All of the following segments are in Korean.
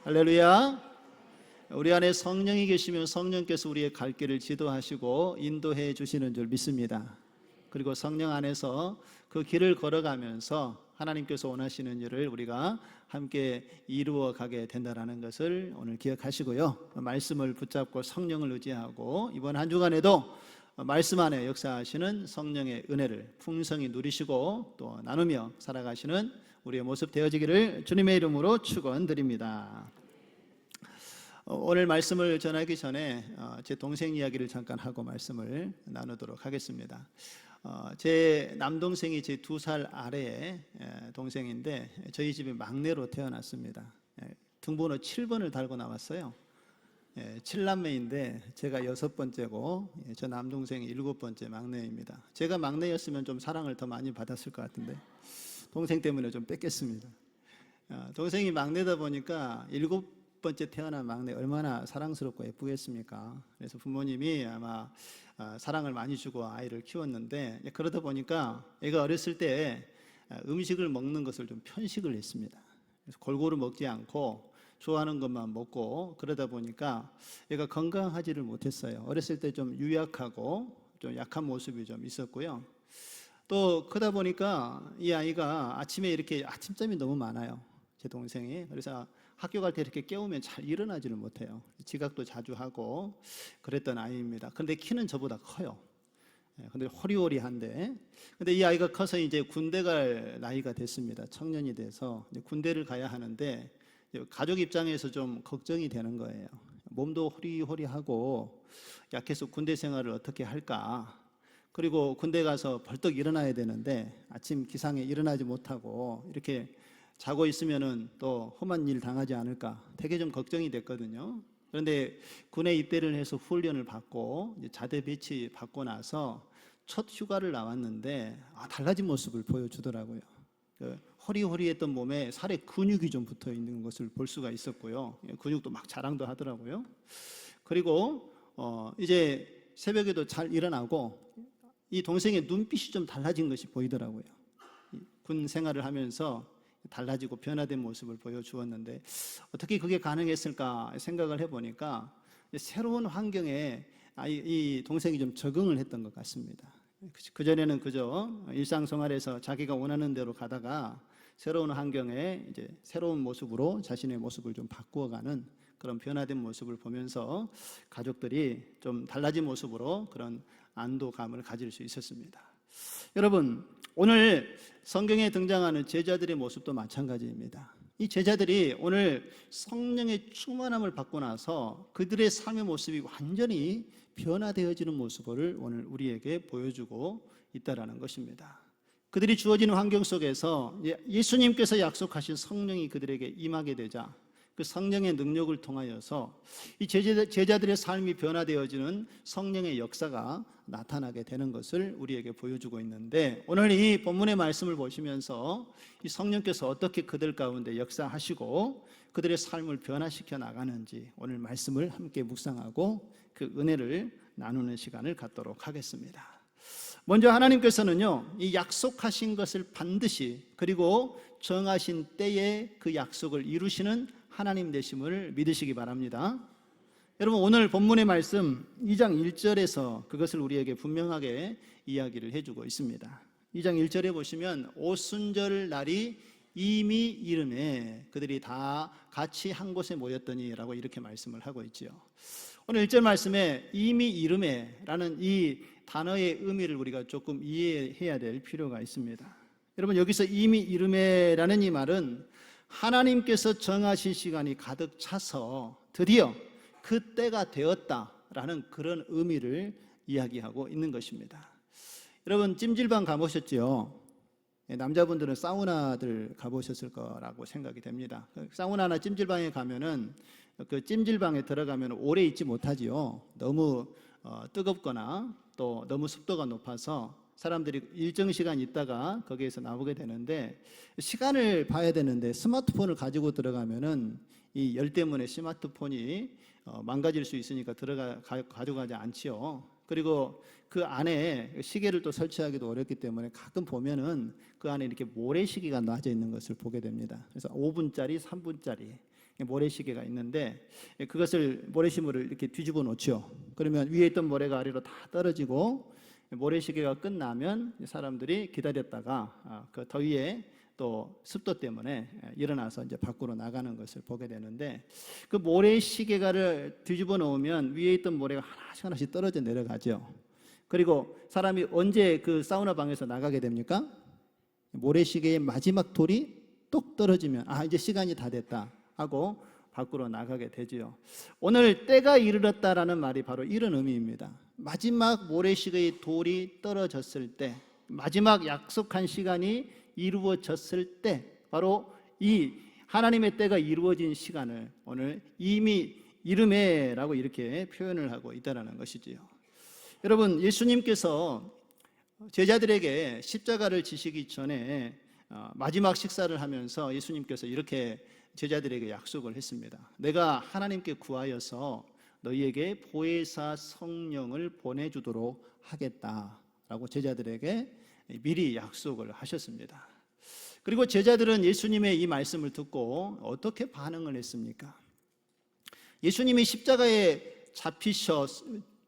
할렐루야. 우리 안에 성령이 계시면 성령께서 우리의 갈 길을 지도하시고 인도해 주시는 줄 믿습니다. 그리고 성령 안에서 그 길을 걸어가면서 하나님께서 원하시는 일을 우리가 함께 이루어 가게 된다는 것을 오늘 기억하시고요. 말씀을 붙잡고 성령을 의지하고 이번 한 주간에도 말씀 안에 역사하시는 성령의 은혜를 풍성히 누리시고 또 나누며 살아가시는 우리의 모습 되어지기를 주님의 이름으로 축원드립니다. 오늘 말씀을 전하기 전에 제 동생 이야기를 잠깐 하고 말씀을 나누도록 하겠습니다. 제 남동생이 제 2살 아래의 동생인데 저희 집에 막내로 태어났습니다. 등번호 7번을 달고 나왔어요. 7남매인데 제가 6번째고 저 남동생이 7번째 막내입니다. 제가 막내였으면 좀 사랑을 더 많이 받았을 것 같은데 동생 때문에 좀 뺏겼습니다. 동생이 막내다 보니까 7번째 태어난 막내 얼마나 사랑스럽고 예쁘겠습니까? 그래서 부모님이 아마 사랑을 많이 주고 아이를 키웠는데 그러다 보니까 애가 어렸을 때 음식을 먹는 것을 좀 편식을 했습니다. 그래서 골고루 먹지 않고 좋아하는 것만 먹고 그러다 보니까 얘가 건강하지를 못했어요. 어렸을 때 좀 유약하고 좀 약한 모습이 좀 있었고요. 또 크다 보니까 이 아이가 아침에 이렇게 아침잠이 너무 많아요. 제 동생이. 그래서 학교 갈 때 이렇게 깨우면 잘 일어나지를 못해요. 지각도 자주 하고 그랬던 아이입니다. 그런데 키는 저보다 커요. 근데 호리호리한데, 근데 이 아이가 커서 이제 군대 갈 나이가 됐습니다. 청년이 돼서 군대를 가야 하는데 가족 입장에서 좀 걱정이 되는 거예요. 몸도 호리호리하고 약해서 군대 생활을 어떻게 할까? 그리고 군대 가서 벌떡 일어나야 되는데 아침 기상에 일어나지 못하고 이렇게 자고 있으면은 또 험한 일 당하지 않을까 되게 좀 걱정이 됐거든요. 그런데 군에 입대를 해서 훈련을 받고 자대 배치 받고 나서 첫 휴가를 나왔는데 달라진 모습을 보여주더라고요. 허리허리했던 몸에 살에 근육이 좀 붙어 있는 것을 볼 수가 있었고요. 근육도 막 자랑도 하더라고요. 그리고 이제 새벽에도 잘 일어나고 이 동생의 눈빛이 좀 달라진 것이 보이더라고요. 군 생활을 하면서 달라지고 변화된 모습을 보여주었는데 어떻게 그게 가능했을까 생각을 해보니까 새로운 환경에 이 동생이 좀 적응을 했던 것 같습니다. 그전에는 그저 일상생활에서 자기가 원하는 대로 가다가 새로운 환경에 이제 새로운 모습으로 자신의 모습을 좀 바꾸어가는 그런 변화된 모습을 보면서 가족들이 좀 달라진 모습으로 그런 안도감을 가질 수 있었습니다. 여러분, 오늘 성경에 등장하는 제자들의 모습도 마찬가지입니다. 이 제자들이 오늘 성령의 충만함을 받고 나서 그들의 삶의 모습이 완전히 변화되어지는 모습을 오늘 우리에게 보여주고 있다는 것입니다. 그들이 주어지는 환경 속에서 예수님께서 약속하신 성령이 그들에게 임하게 되자 그 성령의 능력을 통하여서 이 제자들의 삶이 변화되어지는 성령의 역사가 나타나게 되는 것을 우리에게 보여주고 있는데, 오늘 이 본문의 말씀을 보시면서 이 성령께서 어떻게 그들 가운데 역사하시고 그들의 삶을 변화시켜 나가는지 오늘 말씀을 함께 묵상하고 그 은혜를 나누는 시간을 갖도록 하겠습니다. 먼저 하나님께서는요, 이 약속하신 것을 반드시 그리고 정하신 때에 그 약속을 이루시는 하나님 되심을 믿으시기 바랍니다. 여러분, 오늘 본문의 말씀 2장 1절에서 그것을 우리에게 분명하게 이야기를 해주고 있습니다. 2장 1절에 보시면 오순절 날이 이미 이름에 그들이 다 같이 한 곳에 모였더니 라고 이렇게 말씀을 하고 있지요. 오늘 1절 말씀에 이미 이름에 라는 이 단어의 의미를 우리가 조금 이해해야 될 필요가 있습니다. 여러분, 여기서 이미 이름에 라는 이 말은 하나님께서 정하신 시간이 가득 차서 드디어 그 때가 되었다라는 그런 의미를 이야기하고 있는 것입니다. 여러분, 찜질방 가보셨죠? 남자분들은 사우나들 가보셨을 거라고 생각이 됩니다. 사우나나 찜질방에 가면은 그 찜질방에 들어가면 오래 있지 못하지요. 너무 뜨겁거나 또 너무 습도가 높아서 사람들이 일정 시간 있다가 거기에서 나오게 되는데, 시간을 봐야 되는데 스마트폰을 가지고 들어가면은 이 열 때문에 스마트폰이 망가질 수 있으니까 가져가지 않지요. 그리고 그 안에 시계를 또 설치하기도 어렵기 때문에 가끔 보면은 그 안에 이렇게 모래시계가 놔져 있는 것을 보게 됩니다. 그래서 5분짜리, 3분짜리 모래시계가 있는데 그것을 모래시물을 이렇게 뒤집어 놓죠. 그러면 위에 있던 모래가 아래로 다 떨어지고 모래시계가 끝나면 사람들이 기다렸다가 그 더위에 또 습도 때문에 일어나서 이제 밖으로 나가는 것을 보게 되는데, 그 모래시계가를 뒤집어 놓으면 위에 있던 모래가 하나씩 하나씩 떨어져 내려가죠. 그리고 사람이 언제 그 사우나 방에서 나가게 됩니까? 모래시계의 마지막 돌이 똑 떨어지면 이제 시간이 다 됐다 하고 밖으로 나가게 되지요. 오늘 때가 이르렀다라는 말이 바로 이런 의미입니다. 마지막 모래시계의 돌이 떨어졌을 때, 마지막 약속한 시간이 이루어졌을 때, 바로 이 하나님의 때가 이루어진 시간을 오늘 이미 이르매라고 이렇게 표현을 하고 있다는 것이지요. 여러분, 예수님께서 제자들에게 십자가를 지시기 전에 마지막 식사를 하면서 예수님께서 이렇게 제자들에게 약속을 했습니다. 내가 하나님께 구하여서 너희에게 보혜사 성령을 보내주도록 하겠다라고 제자들에게 미리 약속을 하셨습니다. 그리고 제자들은 예수님의 이 말씀을 듣고 어떻게 반응을 했습니까? 예수님이 십자가에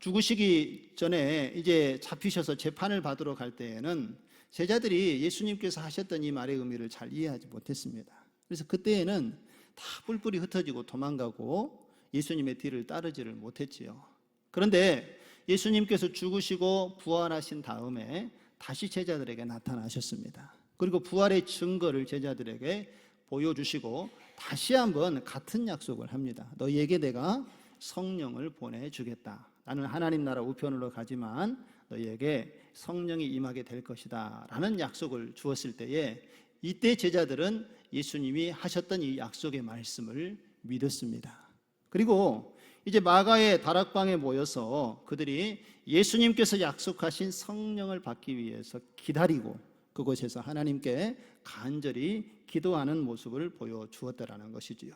죽으시기 전에 이제 잡히셔서 재판을 받으러 갈 때에는 제자들이 예수님께서 하셨던 이 말의 의미를 잘 이해하지 못했습니다. 그래서 그때에는 다 뿔뿔이 흩어지고 도망가고 예수님의 뒤를 따르지를 못했지요. 그런데 예수님께서 죽으시고 부활하신 다음에 다시 제자들에게 나타나셨습니다. 그리고 부활의 증거를 제자들에게 보여주시고 다시 한번 같은 약속을 합니다. 너희에게 내가 성령을 보내주겠다. 나는 하나님 나라 우편으로 가지만 너희에게 성령이 임하게 될 것이다 라는 약속을 주었을 때에, 이때 제자들은 예수님이 하셨던 이 약속의 말씀을 믿었습니다. 그리고 이제 마가의 다락방에 모여서 그들이 예수님께서 약속하신 성령을 받기 위해서 기다리고 그곳에서 하나님께 간절히 기도하는 모습을 보여주었다라는 것이지요.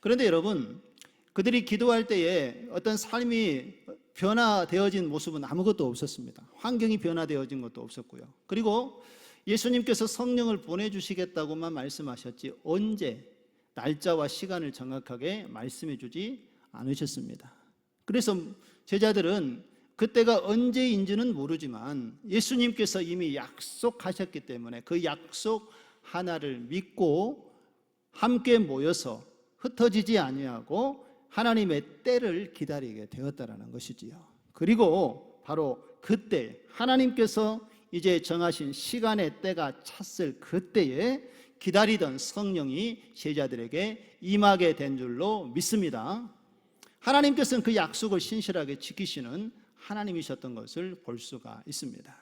그런데 여러분, 그들이 기도할 때에 어떤 삶이 변화되어진 모습은 아무것도 없었습니다. 환경이 변화되어진 것도 없었고요. 그리고 예수님께서 성령을 보내주시겠다고만 말씀하셨지 언제, 날짜와 시간을 정확하게 말씀해 주지 않으셨습니다. 그래서 제자들은 그때가 언제인지는 모르지만 예수님께서 이미 약속하셨기 때문에 그 약속 하나를 믿고 함께 모여서 흩어지지 아니하고 하나님의 때를 기다리게 되었다라는 것이지요. 그리고 바로 그때 하나님께서 이제 정하신 시간의 때가 찼을 그때에 기다리던 성령이 제자들에게 임하게 된 줄로 믿습니다. 하나님께서는 그 약속을 신실하게 지키시는 하나님이셨던 것을 볼 수가 있습니다.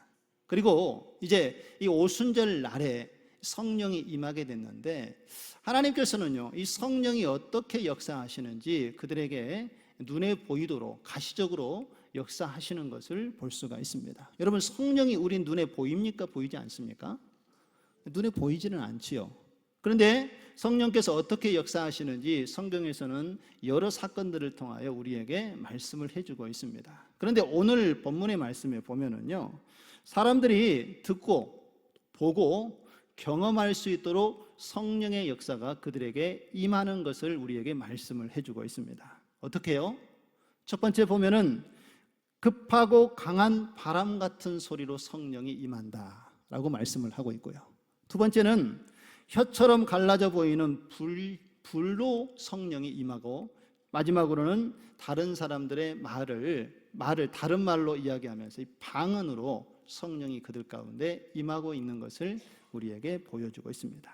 그리고 이제 이 오순절 날에 성령이 임하게 됐는데, 하나님께서는요, 이 성령이 어떻게 역사하시는지 그들에게 눈에 보이도록 가시적으로 역사하시는 것을 볼 수가 있습니다. 여러분, 성령이 우리 눈에 보입니까? 보이지 않습니까? 눈에 보이지는 않지요. 그런데 성령께서 어떻게 역사하시는지 성경에서는 여러 사건들을 통하여 우리에게 말씀을 해주고 있습니다. 그런데 오늘 본문의 말씀에 보면은요, 사람들이 듣고 보고 경험할 수 있도록 성령의 역사가 그들에게 임하는 것을 우리에게 말씀을 해주고 있습니다. 어떻게 해요? 첫 번째 보면은 급하고 강한 바람 같은 소리로 성령이 임한다 라고 말씀을 하고 있고요. 두 번째는 혀처럼 갈라져 보이는 불로 성령이 임하고, 마지막으로는 다른 사람들의 말을 다른 말로 이야기하면서 이 방언으로 성령이 그들 가운데 임하고 있는 것을 우리에게 보여주고 있습니다.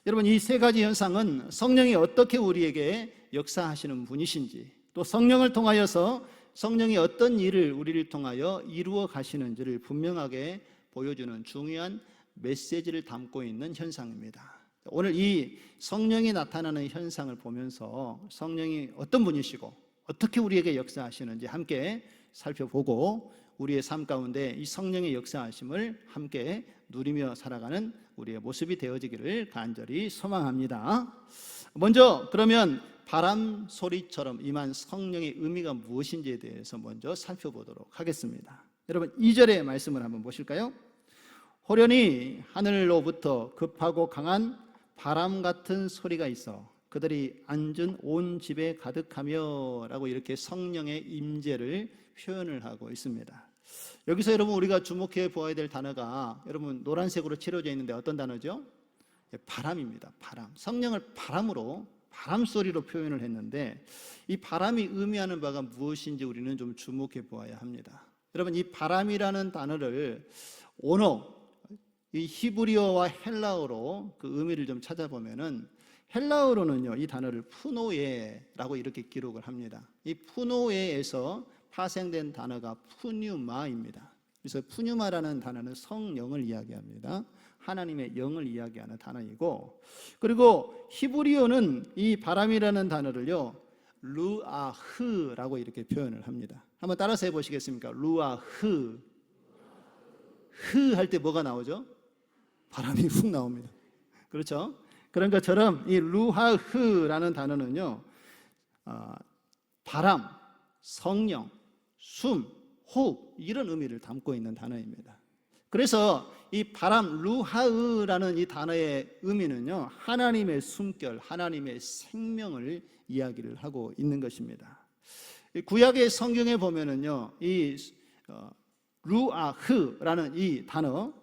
여러분, 이 세 가지 현상은 성령이 어떻게 우리에게 역사하시는 분이신지, 또 성령을 통하여서 성령이 어떤 일을 우리를 통하여 이루어 가시는지를 분명하게 보여주는 중요한 메시지를 담고 있는 현상입니다. 오늘 이 성령이 나타나는 현상을 보면서 성령이 어떤 분이시고 어떻게 우리에게 역사하시는지 함께 살펴보고, 우리의 삶 가운데 이 성령의 역사하심을 함께 누리며 살아가는 우리의 모습이 되어지기를 간절히 소망합니다. 먼저 그러면 바람 소리처럼 임한 성령의 의미가 무엇인지에 대해서 먼저 살펴보도록 하겠습니다. 여러분, 2절의 말씀을 한번 보실까요? 호련히 하늘로부터 급하고 강한 바람 같은 소리가 있어 그들이 앉은 온 집에 가득하며 라고 이렇게 성령의 임재를 표현을 하고 있습니다. 여기서 여러분 우리가 주목해 보아야 될 단어가 여러분 노란색으로 칠해져 있는데 어떤 단어죠? 바람입니다. 바람. 성령을 바람으로 바람 소리로 표현을 했는데 이 바람이 의미하는 바가 무엇인지 우리는 좀 주목해 보아야 합니다. 여러분 이 바람이라는 단어를 언어 이 히브리어와 헬라어로 그 의미를 좀 찾아보면은 헬라어로는요 이 단어를 푸노에라고 이렇게 기록을 합니다. 이 푸노에에서 파생된 단어가 푸뉴마입니다. 그래서 푸뉴마라는 단어는 성령을 이야기합니다. 하나님의 영을 이야기하는 단어이고, 그리고 히브리어는 이 바람이라는 단어를요 루아흐라고 이렇게 표현을 합니다. 한번 따라서 해보시겠습니까? 루아흐. 흐 할 때 뭐가 나오죠? 바람이 훅 나옵니다. 그렇죠? 그런 것처럼 이 루하흐라는 단어는요 바람, 성령, 숨, 호흡 이런 의미를 담고 있는 단어입니다. 그래서 이 바람 루하흐라는 이 단어의 의미는요 하나님의 숨결, 하나님의 생명을 이야기를 하고 있는 것입니다. 구약의 성경에 보면은요 이 루아흐라는 이 단어,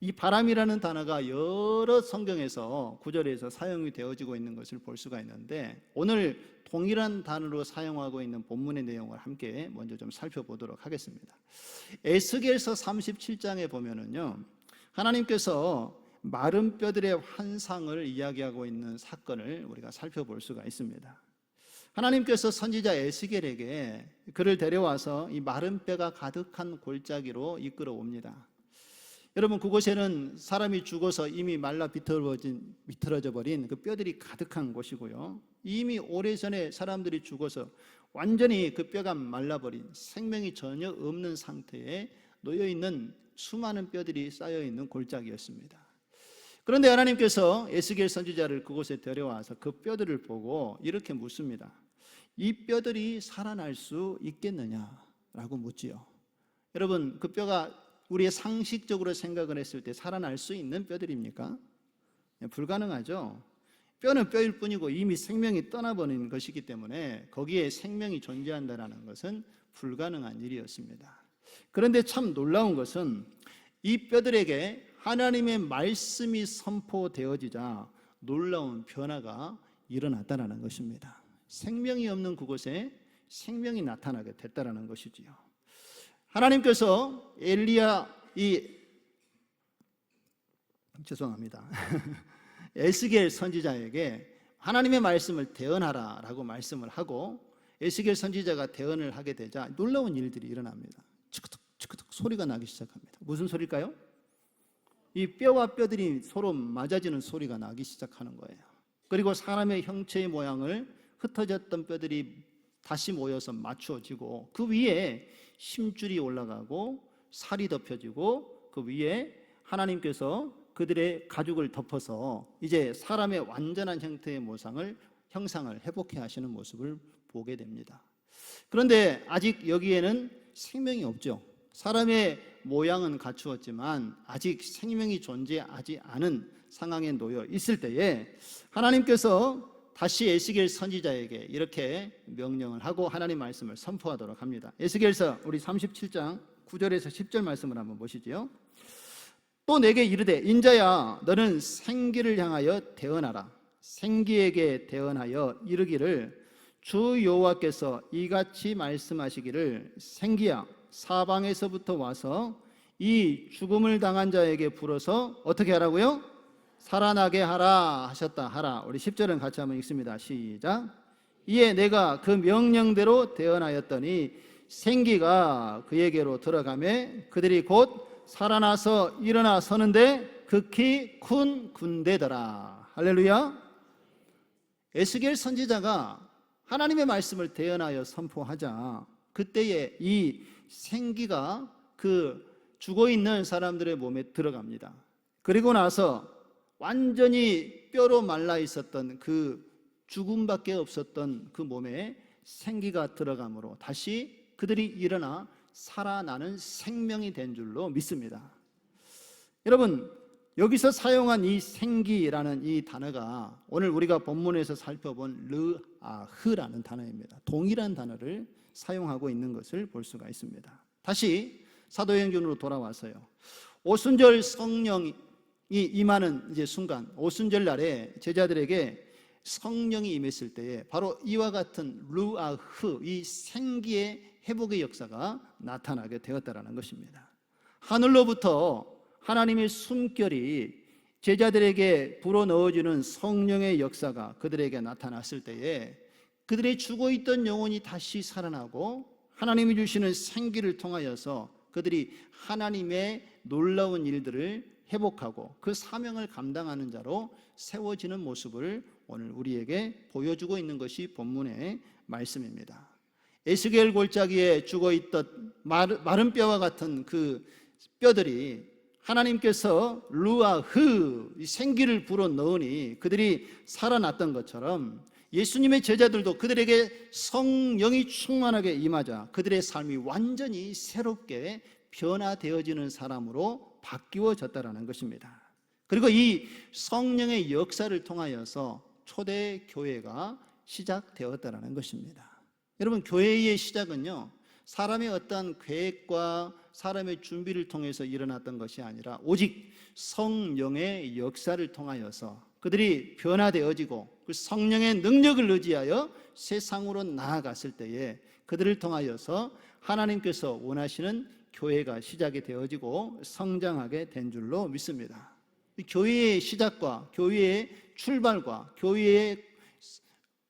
이 바람이라는 단어가 여러 성경에서 구절에서 사용이 되어지고 있는 것을 볼 수가 있는데 오늘 동일한 단어로 사용하고 있는 본문의 내용을 함께 먼저 좀 살펴보도록 하겠습니다. 에스겔서 37장에 보면은요 하나님께서 마른 뼈들의 환상을 이야기하고 있는 사건을 우리가 살펴볼 수가 있습니다. 하나님께서 선지자 에스겔에게 그를 데려와서 이 마른 뼈가 가득한 골짜기로 이끌어 옵니다. 여러분 그곳에는 사람이 죽어서 이미 말라 비틀어져 버린 그 뼈들이 가득한 곳이고요, 이미 오래전에 사람들이 죽어서 완전히 그 뼈가 말라버린 생명이 전혀 없는 상태에 놓여있는 수많은 뼈들이 쌓여있는 골짜기였습니다. 그런데 하나님께서 에스겔 선지자를 그곳에 데려와서 그 뼈들을 보고 이렇게 묻습니다. 이 뼈들이 살아날 수 있겠느냐라고 묻지요. 여러분 그 뼈가 우리의 상식적으로 생각을 했을 때 살아날 수 있는 뼈들입니까? 불가능하죠. 뼈는 뼈일 뿐이고 이미 생명이 떠나버린 것이기 때문에 거기에 생명이 존재한다는 것은 불가능한 일이었습니다. 그런데 참 놀라운 것은 이 뼈들에게 하나님의 말씀이 선포되어지자 놀라운 변화가 일어났다는 것입니다. 생명이 없는 그곳에 생명이 나타나게 됐다는 것이지요. 하나님께서 에스겔 선지자에게 하나님의 말씀을 대언하라 라고 말씀을 하고 에스겔 선지자가 대언을 하게 되자 놀라운 일들이 일어납니다. 치크득 치크득 소리가 나기 시작합니다. 무슨 소리일까요? 이 뼈와 뼈들이 서로 맞아지는 소리가 나기 시작하는 거예요. 그리고 사람의 형체의 모양을 흩어졌던 뼈들이 다시 모여서 맞추어지고 그 위에 심줄이 올라가고 살이 덮여지고 그 위에 하나님께서 그들의 가죽을 덮어서 이제 사람의 완전한 형태의 형상을 회복해 하시는 모습을 보게 됩니다. 그런데 아직 여기에는 생명이 없죠. 사람의 모양은 갖추었지만 아직 생명이 존재하지 않은 상황에 놓여 있을 때에 하나님께서 다시 에스겔 선지자에게 이렇게 명령을 하고 하나님 말씀을 선포하도록 합니다. 에스겔서 우리 37장 9절에서 10절 말씀을 한번 보시죠. 또 내게 이르되 인자야 너는 생기를 향하여 대언하라. 생기에게 대언하여 이르기를 주 여호와께서 이같이 말씀하시기를 생기야 사방에서부터 와서 이 죽음을 당한 자에게 불어서 어떻게 하라고요? 살아나게 하라 하셨다 하라. 우리 10절은 같이 한번 읽습니다. 시작. 이에 내가 그 명령대로 대언하였더니 생기가 그에게로 들어가매 그들이 곧 살아나서 일어나 서는데 극히 큰 군대더라. 할렐루야. 에스겔 선지자가 하나님의 말씀을 대언하여 선포하자 그때에 이 생기가 그 죽어있는 사람들의 몸에 들어갑니다. 그리고 나서 완전히 뼈로 말라 있었던 그 죽음밖에 없었던 그 몸에 생기가 들어가므로 다시 그들이 일어나 살아나는 생명이 된 줄로 믿습니다. 여러분 여기서 사용한 이 생기라는 이 단어가 오늘 우리가 본문에서 살펴본 르아흐라는 단어입니다. 동일한 단어를 사용하고 있는 것을 볼 수가 있습니다. 다시 사도행전으로 돌아와서요. 오순절 성령이 임하는 이제 순간, 오순절 날에 제자들에게 성령이 임했을 때에 바로 이와 같은 르아흐, 이 생기의 회복의 역사가 나타나게 되었다라는 것입니다. 하늘로부터 하나님의 숨결이 제자들에게 불어넣어주는 성령의 역사가 그들에게 나타났을 때에 그들의 죽어있던 영혼이 다시 살아나고 하나님이 주시는 생기를 통하여서 그들이 하나님의 놀라운 일들을 회복하고 그 사명을 감당하는 자로 세워지는 모습을 오늘 우리에게 보여주고 있는 것이 본문의 말씀입니다. 에스겔 골짜기에 죽어있던 마른 뼈와 같은 그 뼈들이 하나님께서 루아흐 생기를 불어넣으니 그들이 살아났던 것처럼 예수님의 제자들도 그들에게 성령이 충만하게 임하자 그들의 삶이 완전히 새롭게 변화되어지는 사람으로 바뀌어졌다는 것입니다. 그리고 이 성령의 역사를 통하여서 초대교회가 시작되었다는 것입니다. 여러분, 교회의 시작은요, 사람의 어떤 계획과 사람의 준비를 통해서 일어났던 것이 아니라 오직 성령의 역사를 통하여서 그들이 변화되어지고 그 성령의 능력을 의지하여 세상으로 나아갔을 때에 그들을 통하여서 하나님께서 원하시는 교회가 시작이 되어지고 성장하게 된 줄로 믿습니다. 교회의 시작과 교회의 출발과 교회의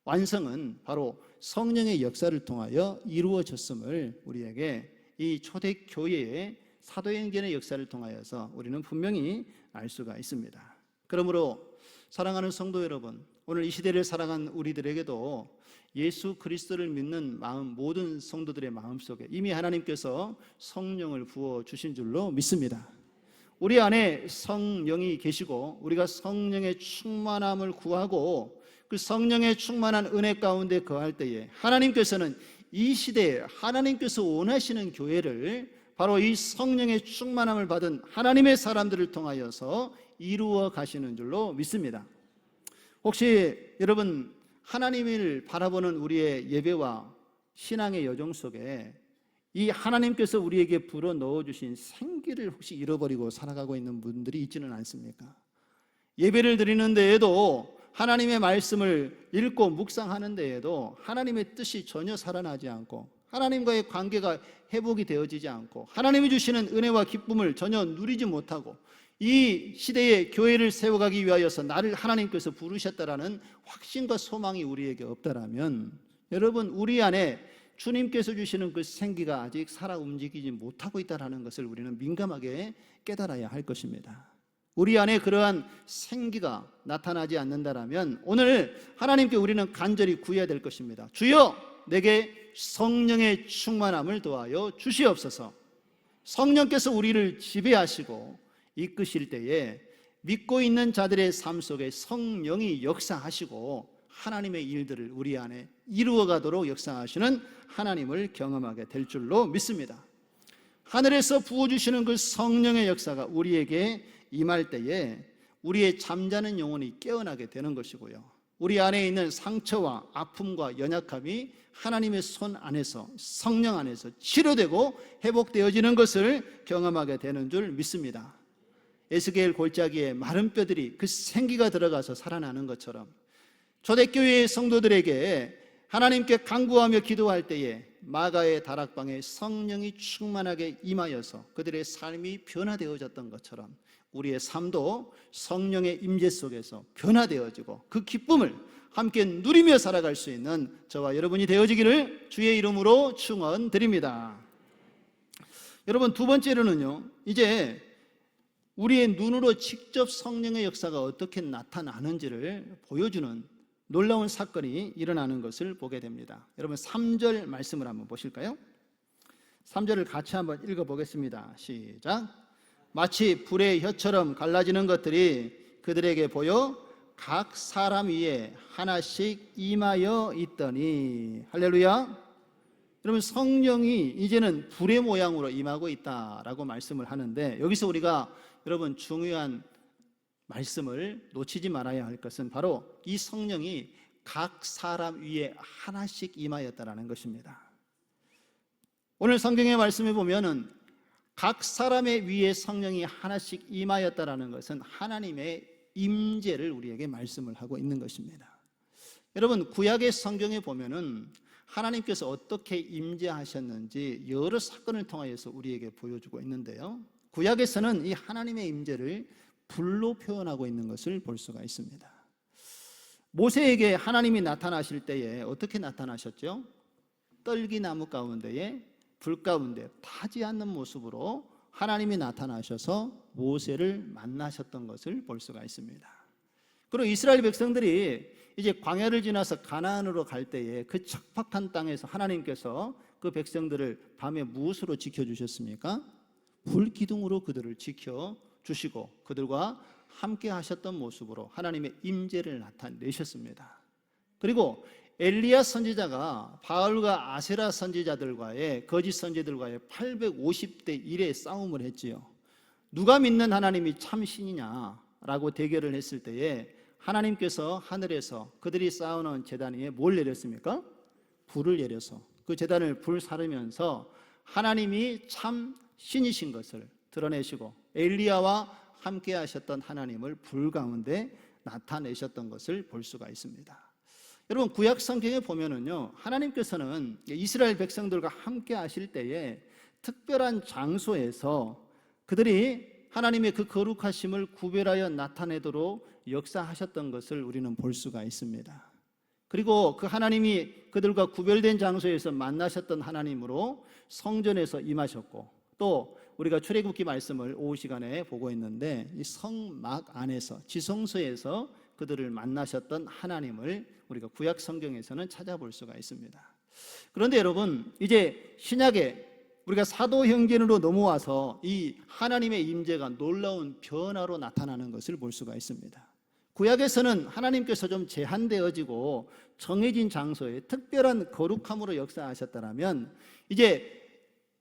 완성은 바로 성령의 역사를 통하여 이루어졌음을 우리에게 이 초대교회의 사도행전의 역사를 통하여서 우리는 분명히 알 수가 있습니다. 그러므로 사랑하는 성도 여러분, 오늘 이 시대를 살아간 우리들에게도 예수 그리스도를 믿는 마음, 모든 성도들의 마음속에 이미 하나님께서 성령을 부어주신 줄로 믿습니다. 우리 안에 성령이 계시고 우리가 성령의 충만함을 구하고 그 성령의 충만한 은혜 가운데 거할 때에 하나님께서는 이 시대에 하나님께서 원하시는 교회를 바로 이 성령의 충만함을 받은 하나님의 사람들을 통하여서 이루어 가시는 줄로 믿습니다. 혹시 여러분 하나님을 바라보는 우리의 예배와 신앙의 여정 속에 이 하나님께서 우리에게 불어넣어 주신 생기를 혹시 잃어버리고 살아가고 있는 분들이 있지는 않습니까? 예배를 드리는 데에도 하나님의 말씀을 읽고 묵상하는 데에도 하나님의 뜻이 전혀 살아나지 않고 하나님과의 관계가 회복이 되어지지 않고 하나님이 주시는 은혜와 기쁨을 전혀 누리지 못하고 이 시대에 교회를 세워가기 위하여서 나를 하나님께서 부르셨다라는 확신과 소망이 우리에게 없다라면 여러분, 우리 안에 주님께서 주시는 그 생기가 아직 살아 움직이지 못하고 있다는 것을 우리는 민감하게 깨달아야 할 것입니다. 우리 안에 그러한 생기가 나타나지 않는다라면 오늘 하나님께 우리는 간절히 구해야 될 것입니다. 주여, 내게 성령의 충만함을 더하여 주시옵소서. 성령께서 우리를 지배하시고 이끄실 때에 믿고 있는 자들의 삶 속에 성령이 역사하시고 하나님의 일들을 우리 안에 이루어가도록 역사하시는 하나님을 경험하게 될 줄로 믿습니다. 하늘에서 부어주시는 그 성령의 역사가 우리에게 임할 때에 우리의 잠자는 영혼이 깨어나게 되는 것이고요, 우리 안에 있는 상처와 아픔과 연약함이 하나님의 손 안에서 성령 안에서 치료되고 회복되어지는 것을 경험하게 되는 줄 믿습니다. 에스겔 골짜기에 마른 뼈들이 그 생기가 들어가서 살아나는 것처럼 초대교회의 성도들에게 하나님께 간구하며 기도할 때에 마가의 다락방에 성령이 충만하게 임하여서 그들의 삶이 변화되어졌던 것처럼 우리의 삶도 성령의 임재 속에서 변화되어지고 그 기쁨을 함께 누리며 살아갈 수 있는 저와 여러분이 되어지기를 주의 이름으로 축원드립니다. 여러분, 두 번째로는요, 이제 우리의 눈으로 직접 성령의 역사가 어떻게 나타나는지를 보여주는 놀라운 사건이 일어나는 것을 보게 됩니다. 여러분, 3절 말씀을 한번 보실까요? 3절을 같이 한번 읽어보겠습니다. 시작. 마치 불의 혀처럼 갈라지는 것들이 그들에게 보여 각 사람 위에 하나씩 임하여 있더니. 할렐루야. 여러분, 성령이 이제는 불의 모양으로 임하고 있다라고 말씀을 하는데 여기서 우리가 여러분 중요한 말씀을 놓치지 말아야 할 것은 바로 이 성령이 각 사람 위에 하나씩 임하였다라는 것입니다. 오늘 성경의 말씀에 보면은 각 사람의 위에 성령이 하나씩 임하였다라는 것은 하나님의 임재를 우리에게 말씀을 하고 있는 것입니다. 여러분, 구약의 성경에 보면은 하나님께서 어떻게 임재하셨는지 여러 사건을 통하여서 우리에게 보여주고 있는데요, 구약에서는 이 하나님의 임재를 불로 표현하고 있는 것을 볼 수가 있습니다. 모세에게 하나님이 나타나실 때에 어떻게 나타나셨죠? 떨기나무 가운데에 불 가운데 타지 않는 모습으로 하나님이 나타나셔서 모세를 만나셨던 것을 볼 수가 있습니다. 그리고 이스라엘 백성들이 이제 광야를 지나서 가나안으로 갈 때에 그 척박한 땅에서 하나님께서 그 백성들을 밤에 무엇으로 지켜주셨습니까? 불기둥으로 그들을 지켜주시고 그들과 함께 하셨던 모습으로 하나님의 임재를 나타내셨습니다. 그리고 엘리야 선지자가 바알과 아세라 선지자들과의 거짓 선지자들과의 850대 1의 싸움을 했지요. 누가 믿는 하나님이 참 신이냐라고 대결을 했을 때에 하나님께서 하늘에서 그들이 싸우는 제단 위에 뭘 내렸습니까? 불을 내려서 그 제단을 불사르면서 하나님이 참 신이신 것을 드러내시고 엘리야와 함께 하셨던 하나님을 불 가운데 나타내셨던 것을 볼 수가 있습니다. 여러분, 구약 성경에 보면은요, 하나님께서는 이스라엘 백성들과 함께 하실 때에 특별한 장소에서 그들이 하나님의 그 거룩하심을 구별하여 나타내도록 역사하셨던 것을 우리는 볼 수가 있습니다. 그리고 그 하나님이 그들과 구별된 장소에서 만나셨던 하나님으로 성전에서 임하셨고, 또 우리가 출애굽기 말씀을 오후 시간에 보고 있는데 이 성막 안에서 지성소에서 그들을 만나셨던 하나님을 우리가 구약 성경에서는 찾아볼 수가 있습니다. 그런데 여러분, 이제 신약에 우리가 사도행전으로 넘어와서 이 하나님의 임재가 놀라운 변화로 나타나는 것을 볼 수가 있습니다. 구약에서는 하나님께서 좀 제한되어지고 정해진 장소에 특별한 거룩함으로 역사하셨다면, 이제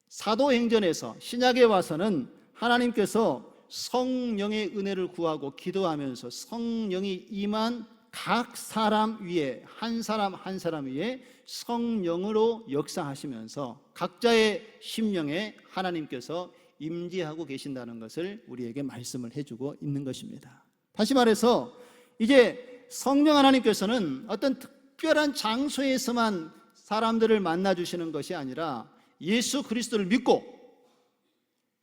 사도행전에서 신약에 와서는 하나님께서 성령의 은혜를 구하고 기도하면서 성령이 임한 각 사람 위에 한 사람 한 사람 위에 성령으로 역사하시면서 각자의 심령에 하나님께서 임재하고 계신다는 것을 우리에게 말씀을 해주고 있는 것입니다. 다시 말해서 이제 성령 하나님께서는 어떤 특별한 장소에서만 사람들을 만나주시는 것이 아니라 예수 그리스도를 믿고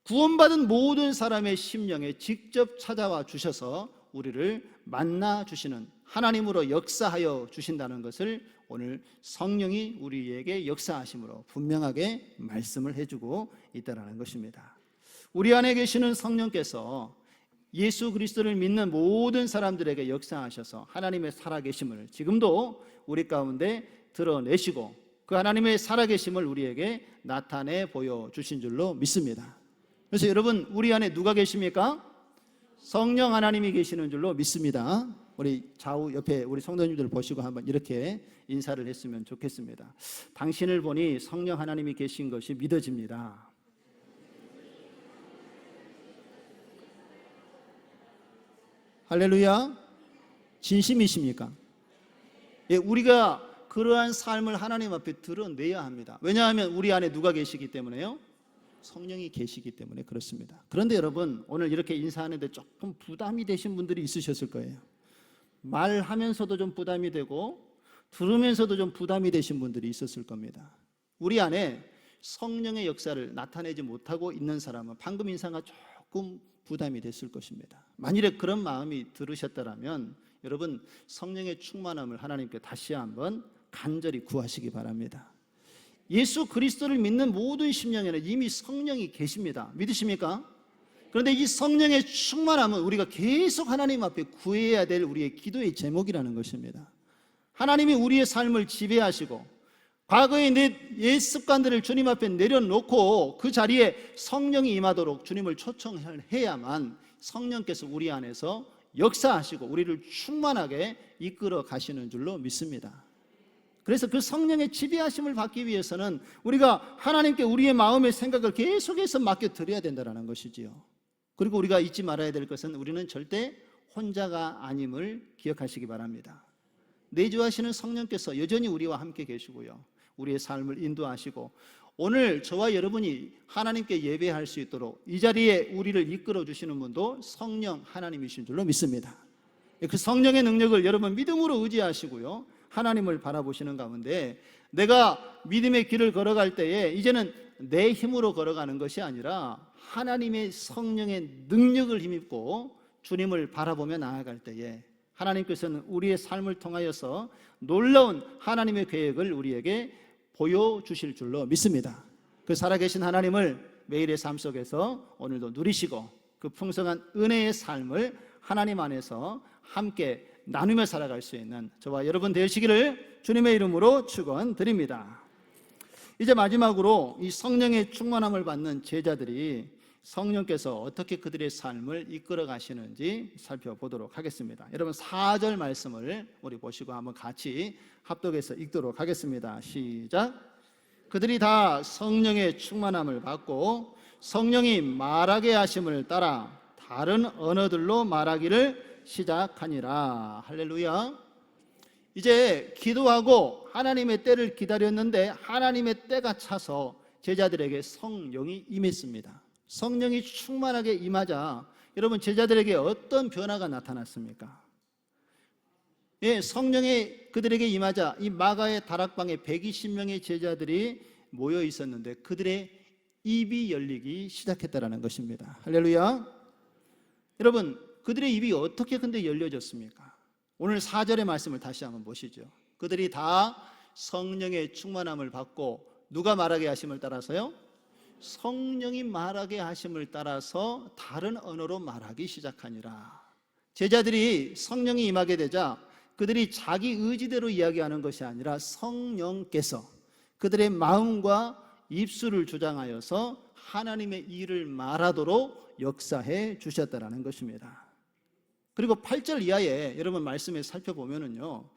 구원받은 모든 사람의 심령에 직접 찾아와 주셔서 우리를 만나 주시는 하나님으로 역사하여 주신다는 것을 오늘 성령이 우리에게 역사하심으로 분명하게 말씀을 해주고 있다는 것입니다. 우리 안에 계시는 성령께서 예수 그리스도를 믿는 모든 사람들에게 역사하셔서 하나님의 살아계심을 지금도 우리 가운데 드러내시고 그 하나님의 살아계심을 우리에게 나타내 보여주신 줄로 믿습니다. 그래서 여러분, 우리 안에 누가 계십니까? 성령 하나님이 계시는 줄로 믿습니다. 우리 좌우 옆에 우리 성도님들 보시고 한번 이렇게 인사를 했으면 좋겠습니다. 당신을 보니 성령 하나님이 계신 것이 믿어집니다. 할렐루야. 진심이십니까? 예, 우리가 그러한 삶을 하나님 앞에 드러내야 합니다. 왜냐하면 우리 안에 누가 계시기 때문에요? 성령이 계시기 때문에 그렇습니다. 그런데 여러분, 오늘 이렇게 인사하는데 조금 부담이 되신 분들이 있으셨을 거예요. 말하면서도 좀 부담이 되고 들으면서도 좀 부담이 되신 분들이 있었을 겁니다. 우리 안에 성령의 역사를 나타내지 못하고 있는 사람은 방금 인사가 조금 부담이 됐을 것입니다. 만일에 그런 마음이 들으셨다면 여러분, 성령의 충만함을 하나님께 다시 한번 간절히 구하시기 바랍니다. 예수 그리스도를 믿는 모든 심령에는 이미 성령이 계십니다. 믿으십니까? 그런데 이 성령의 충만함은 우리가 계속 하나님 앞에 구해야 될 우리의 기도의 제목이라는 것입니다. 하나님이 우리의 삶을 지배하시고 과거의 내 옛 습관들을 주님 앞에 내려놓고 그 자리에 성령이 임하도록 주님을 초청해야만 성령께서 우리 안에서 역사하시고 우리를 충만하게 이끌어 가시는 줄로 믿습니다. 그래서 그 성령의 지배하심을 받기 위해서는 우리가 하나님께 우리의 마음의 생각을 계속해서 맡겨드려야 된다는 것이지요. 그리고 우리가 잊지 말아야 될 것은 우리는 절대 혼자가 아님을 기억하시기 바랍니다. 내주하시는 성령께서 여전히 우리와 함께 계시고요, 우리의 삶을 인도하시고 오늘 저와 여러분이 하나님께 예배할 수 있도록 이 자리에 우리를 이끌어 주시는 분도 성령 하나님이신 줄로 믿습니다. 그 성령의 능력을 여러분 믿음으로 의지하시고요, 하나님을 바라보시는 가운데 내가 믿음의 길을 걸어갈 때에 이제는 내 힘으로 걸어가는 것이 아니라 하나님의 성령의 능력을 힘입고 주님을 바라보며 나아갈 때에 하나님께서는 우리의 삶을 통하여서 놀라운 하나님의 계획을 우리에게 보여주실 줄로 믿습니다. 그 살아계신 하나님을 매일의 삶 속에서 오늘도 누리시고 그 풍성한 은혜의 삶을 하나님 안에서 함께 나누며 살아갈 수 있는 저와 여러분 되시기를 주님의 이름으로 축원드립니다. 이제 마지막으로 이 성령의 충만함을 받는 제자들이 성령께서 어떻게 그들의 삶을 이끌어 가시는지 살펴보도록 하겠습니다. 여러분 4절 말씀을 우리 보시고 한번 같이 합독해서 읽도록 하겠습니다. 시작. 그들이 다 성령의 충만함을 받고 성령이 말하게 하심을 따라 다른 언어들로 말하기를 시작하니라. 할렐루야. 이제 기도하고 하나님의 때를 기다렸는데 하나님의 때가 차서 제자들에게 성령이 임했습니다. 성령이 충만하게 임하자 여러분 제자들에게 어떤 변화가 나타났습니까? 예, 성령이 그들에게 임하자 이 마가의 다락방에 120명의 제자들이 모여 있었는데 그들의 입이 열리기 시작했다라는 것입니다. 할렐루야. 여러분 그들의 입이 어떻게 근데 열려졌습니까? 오늘 4절의 말씀을 다시 한번 보시죠. 그들이 다 성령의 충만함을 받고 누가 말하게 하심을 따라서요? 성령이 말하게 하심을 따라서 다른 언어로 말하기 시작하니라. 제자들이 성령이 임하게 되자 그들이 자기 의지대로 이야기하는 것이 아니라 성령께서 그들의 마음과 입술을 조장하여서 하나님의 일을 말하도록 역사해 주셨다라는 것입니다. 그리고 8절 이하에 여러분 말씀에 살펴보면은요,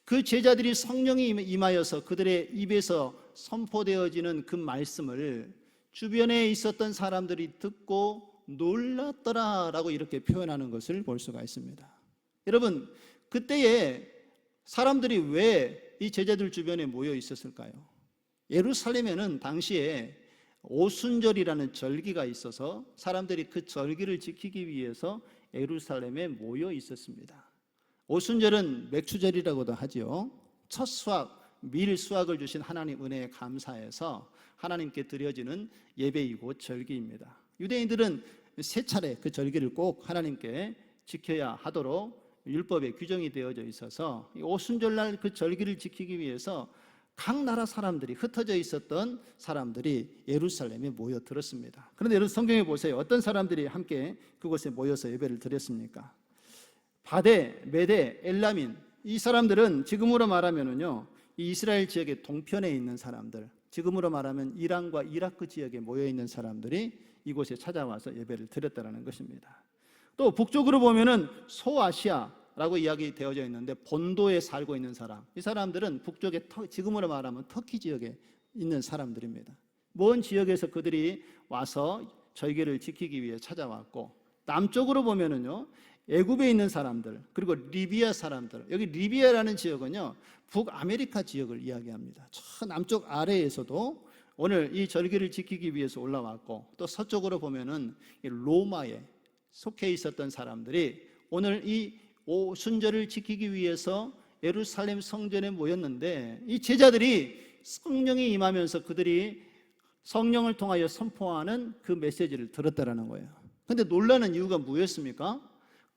그 제자들이 성령이 임하여서 그들의 입에서 선포되어지는 그 말씀을 주변에 있었던 사람들이 듣고 놀랐더라라고 이렇게 표현하는 것을 볼 수가 있습니다. 여러분 그때에 사람들이 왜 이 제자들 주변에 모여 있었을까요? 예루살렘에는 당시에 오순절이라는 절기가 있어서 사람들이 그 절기를 지키기 위해서 예루살렘에 모여 있었습니다. 오순절은 맥추절이라고도 하지요. 첫 수확, 밀 수확을 주신 하나님 은혜에 감사해서 하나님께 드려지는 예배이고 절기입니다. 유대인들은 세 차례 그 절기를 꼭 하나님께 지켜야 하도록 율법에 규정이 되어져 있어서 오순절날 그 절기를 지키기 위해서 각 나라 사람들이 흩어져 있었던 사람들이 예루살렘에 모여들었습니다. 그런데 여러분 성경에 보세요. 어떤 사람들이 함께 그곳에 모여서 예배를 드렸습니까? 바데, 메데, 엘라민, 이 사람들은 지금으로 말하면은요, 이 이스라엘 지역의 동편에 있는 사람들, 지금으로 말하면 이란과 이라크 지역에 모여 있는 사람들이 이곳에 찾아와서 예배를 드렸다는 것입니다. 또 북쪽으로 보면은 소아시아라고 이야기되어져 있는데 본도에 살고 있는 사람, 이 사람들은 북쪽에 지금으로 말하면 터키 지역에 있는 사람들입니다. 먼 지역에서 그들이 와서 절기를 지키기 위해 찾아왔고, 남쪽으로 보면은요 애굽에 있는 사람들, 그리고 리비아 사람들, 여기 리비아라는 지역은요 북아메리카 지역을 이야기합니다. 저 남쪽 아래에서도 오늘 이 절기를 지키기 위해서 올라왔고, 또 서쪽으로 보면은 로마에 속해 있었던 사람들이 오늘 이 오순절을 지키기 위해서 예루살렘 성전에 모였는데, 이 제자들이 성령이 임하면서 그들이 성령을 통하여 선포하는 그 메시지를 들었다라는 거예요. 그런데 놀라는 이유가 뭐였습니까?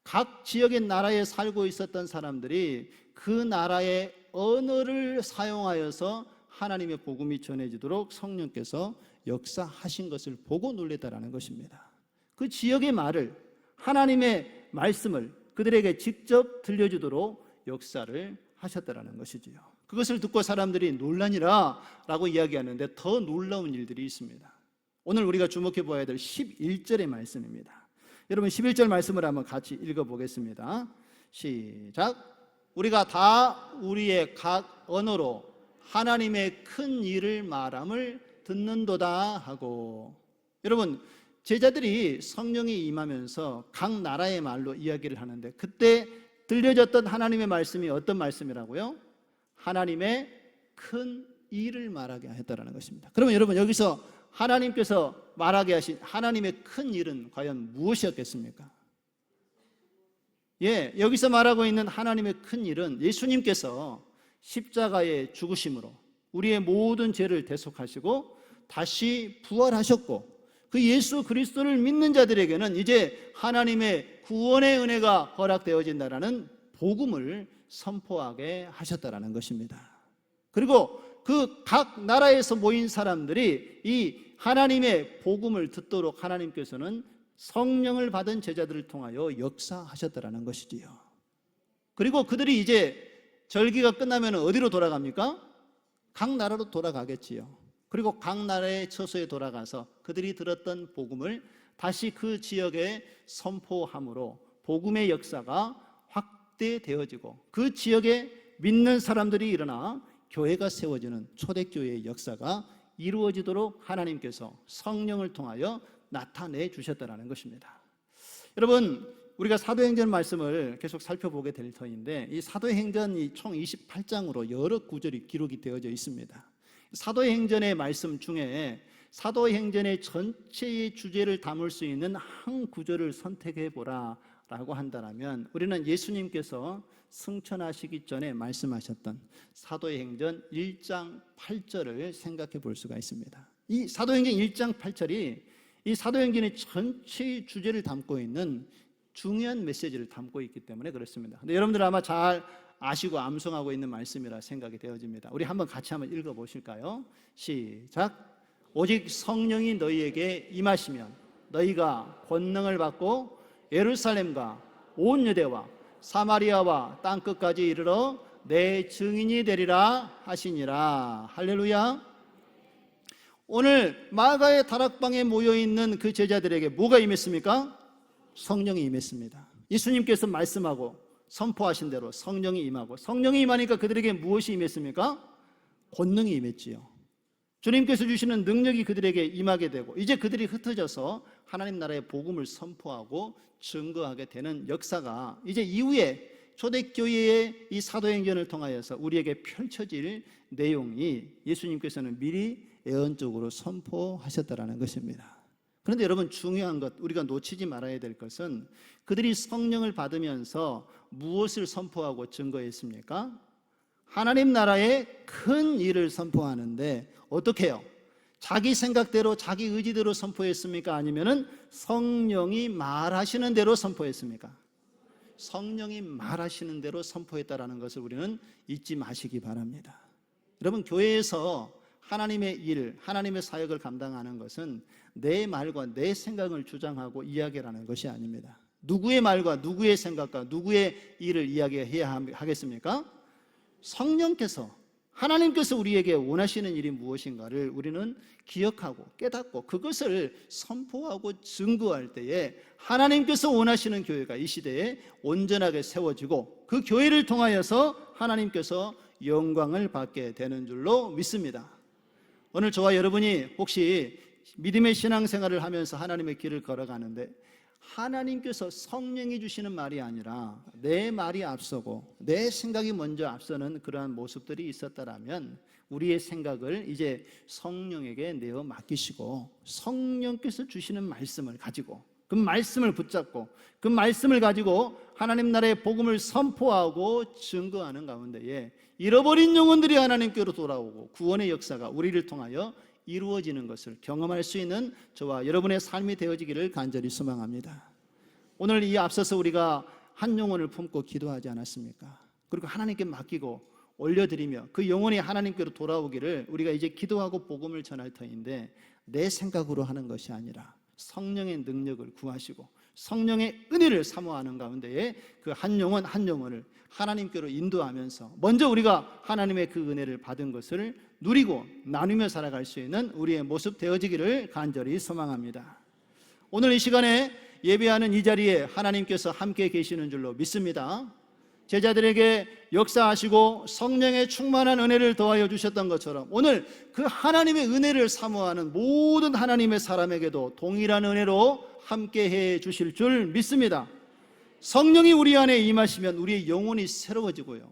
각 지역의 나라에 살고 있었던 사람들이 그 나라의 언어를 사용하여서 하나님의 복음이 전해지도록 성령께서 역사하신 것을 보고 놀랬다라는 것입니다. 그 지역의 말을, 하나님의 말씀을 그들에게 직접 들려주도록 역사를 하셨다라는 것이지요. 그것을 듣고 사람들이 놀라니라 라고 이야기하는데 더 놀라운 일들이 있습니다. 오늘 우리가 주목해 보아야 될 11절의 말씀입니다. 여러분 11절 말씀을 한번 같이 읽어보겠습니다. 시작. 우리가 다 우리의 각 언어로 하나님의 큰 일을 말함을 듣는도다 하고. 여러분 제자들이 성령이 임하면서 각 나라의 말로 이야기를 하는데 그때 들려졌던 하나님의 말씀이 어떤 말씀이라고요? 하나님의 큰 일을 말하게 했다라는 것입니다. 그러면 여러분, 여기서 하나님께서 말하게 하신 하나님의 큰 일은 과연 무엇이었겠습니까? 여기서 말하고 있는 하나님의 큰 일은 예수님께서 십자가의 죽으심으로 우리의 모든 죄를 대속하시고 다시 부활하셨고, 그 예수 그리스도를 믿는 자들에게는 이제 하나님의 구원의 은혜가 허락되어진다라는 복음을 선포하게 하셨다라는 것입니다. 그리고 그 각 나라에서 모인 사람들이 이 하나님의 복음을 듣도록 하나님께서는 성령을 받은 제자들을 통하여 역사하셨다라는 것이지요. 그리고 그들이 이제 절기가 끝나면 어디로 돌아갑니까? 각 나라로 돌아가겠지요. 그리고 각 나라의 처소에 돌아가서 그들이 들었던 복음을 다시 그 지역에 선포함으로 복음의 역사가 확대되어지고 그 지역에 믿는 사람들이 일어나 교회가 세워지는 초대교회의 역사가 이루어지도록 하나님께서 성령을 통하여 나타내 주셨다는 것입니다. 여러분, 우리가 사도행전 말씀을 계속 살펴보게 될 터인데 이 사도행전이 총 28장으로 여러 구절이 기록이 되어져 있습니다. 사도행전의 말씀 중에 사도행전의 전체의 주제를 담을 수 있는 한 구절을 선택해 보라 라고 한다면 우리는 예수님께서 승천하시기 전에 말씀하셨던 사도행전 1장 8절을 생각해 볼 수가 있습니다. 이 사도행전 1장 8절이 이 사도행전의 전체의 주제를 담고 있는 중요한 메시지를 담고 있기 때문에 그렇습니다. 근데 여러분들 아마 잘 아시고 암송하고 있는 말씀이라 생각이 되어집니다. 우리 한번 같이 한번 읽어 보실까요? 시작. 오직 성령이 너희에게 임하시면 너희가 권능을 받고 예루살렘과 온 유대와 사마리아와 땅끝까지 이르러 내 증인이 되리라 하시니라. 할렐루야. 오늘 마가의 다락방에 모여있는 그 제자들에게 뭐가 임했습니까? 성령이 임했습니다. 예수님께서 말씀하고 선포하신 대로 성령이 임하고, 성령이 임하니까 그들에게 무엇이 임했습니까? 권능이 임했지요. 주님께서 주시는 능력이 그들에게 임하게 되고 이제 그들이 흩어져서 하나님 나라의 복음을 선포하고 증거하게 되는 역사가 이제 이후에 초대교회의 이 사도행전을 통하여서 우리에게 펼쳐질 내용이 예수님께서는 미리 예언적으로 선포하셨다라는 것입니다. 그런데 여러분, 중요한 것, 우리가 놓치지 말아야 될 것은 그들이 성령을 받으면서 무엇을 선포하고 증거했습니까? 하나님 나라의 큰 일을 선포하는데 어떻게 해요? 자기 생각대로 자기 의지대로 선포했습니까? 아니면은 성령이 말하시는 대로 선포했습니까? 성령이 말하시는 대로 선포했다라는 것을 우리는 잊지 마시기 바랍니다. 여러분, 교회에서 하나님의 일, 하나님의 사역을 감당하는 것은 내 말과 내 생각을 주장하고 이야기하는 것이 아닙니다. 누구의 말과 누구의 생각과 누구의 일을 이야기해야 하겠습니까? 성령께서, 하나님께서 우리에게 원하시는 일이 무엇인가를 우리는 기억하고 깨닫고 그것을 선포하고 증거할 때에 하나님께서 원하시는 교회가 이 시대에 온전하게 세워지고 그 교회를 통하여서 하나님께서 영광을 받게 되는 줄로 믿습니다. 오늘 저와 여러분이 혹시 믿음의 신앙생활을 하면서 하나님의 길을 걸어가는데 하나님께서 성령이 주시는 말이 아니라 내 말이 앞서고 내 생각이 먼저 앞서는 그러한 모습들이 있었다라면 우리의 생각을 이제 성령에게 내어 맡기시고 성령께서 주시는 말씀을 가지고 그 말씀을 붙잡고 그 말씀을 가지고 하나님 나라의 복음을 선포하고 증거하는 가운데에 잃어버린 영혼들이 하나님께로 돌아오고 구원의 역사가 우리를 통하여 이루어지는 것을 경험할 수 있는 저와 여러분의 삶이 되어지기를 간절히 소망합니다. 오늘 이 앞서서 우리가 한 영혼을 품고 기도하지 않았습니까? 그리고 하나님께 맡기고 올려드리며 그 영혼이 하나님께로 돌아오기를 우리가 이제 기도하고 복음을 전할 터인데 내 생각으로 하는 것이 아니라 성령의 능력을 구하시고 성령의 은혜를 사모하는 가운데에 그 한 영혼 한 영혼을 하나님께로 인도하면서 먼저 우리가 하나님의 그 은혜를 받은 것을 누리고 나누며 살아갈 수 있는 우리의 모습 되어지기를 간절히 소망합니다. 오늘 이 시간에 예배하는 이 자리에 하나님께서 함께 계시는 줄로 믿습니다. 제자들에게 역사하시고 성령의 충만한 은혜를 더하여 주셨던 것처럼 오늘 그 하나님의 은혜를 사모하는 모든 하나님의 사람에게도 동일한 은혜로 함께해 주실 줄 믿습니다. 성령이 우리 안에 임하시면 우리의 영혼이 새로워지고요,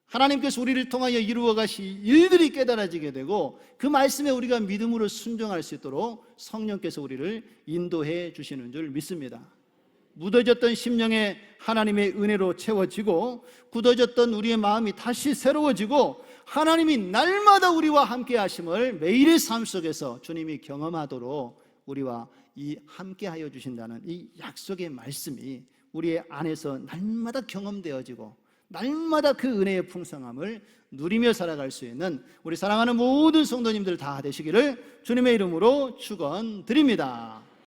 하나님께서 우리를 통하여 이루어 가실 일들이 깨달아지게 되고 그 말씀에 우리가 믿음으로 순종할 수 있도록 성령께서 우리를 인도해 주시는 줄 믿습니다. 묻어졌던 심령에 하나님의 은혜로 채워지고 굳어졌던 우리의 마음이 다시 새로워지고 하나님이 날마다 우리와 함께 하심을 매일의 삶 속에서 주님이 경험하도록 우리와 이 함께하여 주신다는 이 약속의 말씀이 우리의 안에서 날마다 경험되어지고 날마다 그 은혜의 풍성함을 누리며 살아갈 수 있는 우리 사랑하는 모든 성도님들 다 되시기를 주님의 이름으로 축원드립니다.